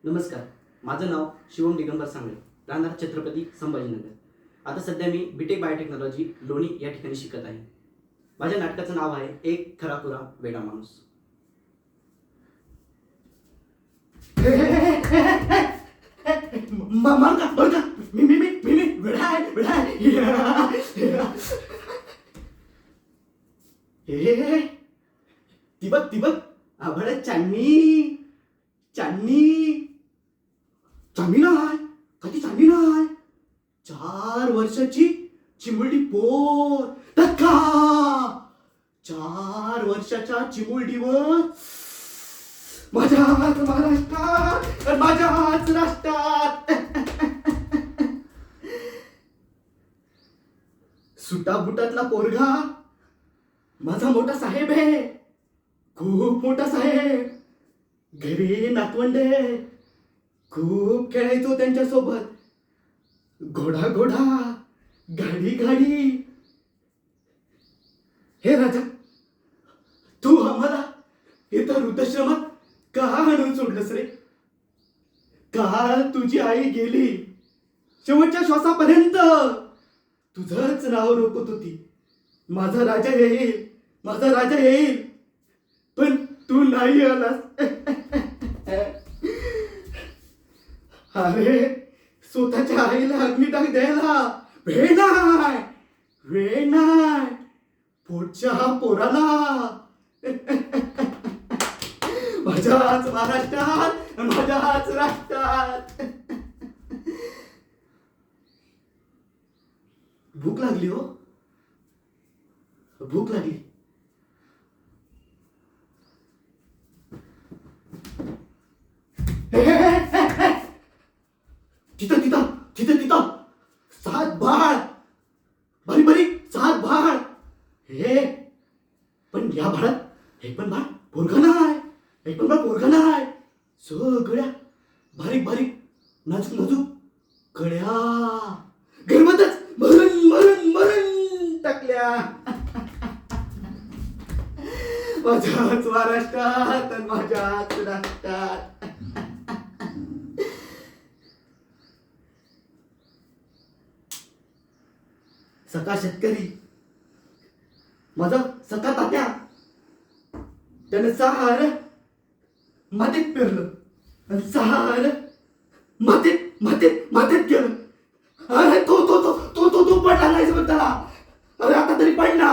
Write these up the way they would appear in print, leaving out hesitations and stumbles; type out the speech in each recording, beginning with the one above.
नमस्कार. माझं नाव शिवम दिगंबर सांगळे, राहणार छत्रपती संभाजीनगर. आता सध्या मी बीटेक बायोटेक्नॉलॉजी लोणी या ठिकाणी शिकत आहे. माझ्या नाटकाचं नाव आहे एक खराखुरा वेडा माणूस. मी वेडा आहे. ती बघ आभाळात चांदणी नाही, कधी चांदणी नाही. 4 वर्षाची चिमुरडी पोर धक्का. 4 वर्षाच्या चिमुरडीवर माझ्याच महाराष्ट्रात, माझ्याच राष्ट्रात सुटाबुटातला पोरगा माझा मोठा साहेब आहे, खूप मोठा साहेब. घरी नातवंडे, खूप खेळायचो त्यांच्यासोबत. घोडा गाडी. हे राजा, तू आम्हाला इथं वृद्धाश्रमात का आणून सोडलंस रे? का तुझी आई गेली शेवटच्या श्वासापर्यंत तुझंच नाव रोखत होती, माझा राजा येईल, पण तू नाही आलास. अरे स्वतःच्या आईला अग्निटाक द्यायला वेळ नाही पुढच्या पोराला. माझ्याच महाराष्ट्रात, माझ्याच राष्ट्रात. भूक लागली हो, भूक लागली. तिथं 7 बाळ, बारीक 7 बाळ. हे पण या भाडात हे पण बाळ पोरगा नाही. सगळ्या बारीक नाजूक कड्या गर्भातच मरण टाकल्या. माझ्याच महाराष्ट्रात आणि माझ्याच राष्ट्रात. सका शेतकरी, माझा सका तात्या, त्याने 6 मातीत पेरलं आणि 6 मातीत गेलं. अरे तो पडला नाही बघ त्याला. अरे आता तरी पडला.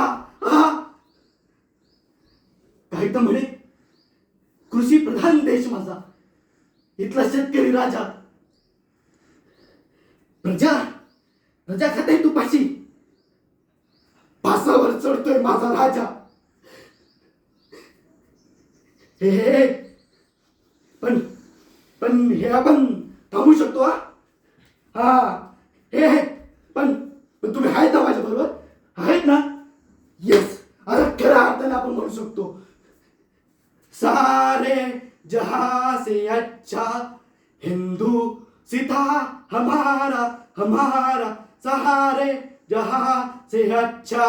काही तर म्हणे कृषी प्रधान देश माझा, इथला शेतकरी राजा. प्रजा खाते तू पाशी, पासावर चढतोय माझा राजा. हे पण हे आपण थांबू शकतो. हे पण तुम्ही आहेत ना माझ्या बरोबर? आहेत ना? येस. अरे खऱ्या अर्थाने आपण म्हणू शकतो, सारे जहां से अच्छा हिंदू सीता हमारा. सारे जहां से अच्छा